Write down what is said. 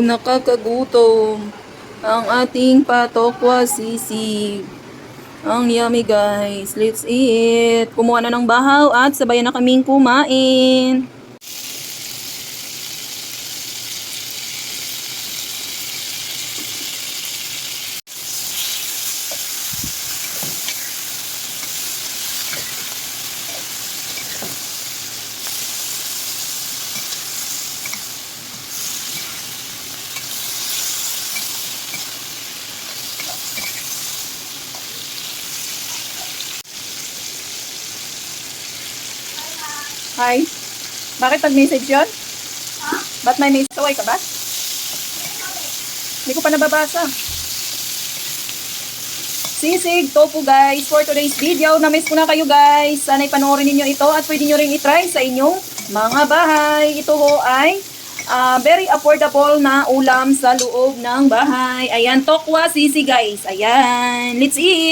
nakakagutom ang ating patokwa sisig. Ang yummy guys. Let's eat. Kumuha na ng bahaw at sabayan na kaming kumain. Hi. Bakit nag-message yun? Ba't may message? Away ka ba? Hindi ko pa nababasa. Sisig tofu guys for today's video. Na-miss ko na kayo guys. Sana'y panoorin ninyo ito at pwede nyo rin itry sa inyong mga bahay. Ito ho ay very affordable na ulam sa loob ng bahay. Ayan, tokwa sisig guys. Ayan, let's eat!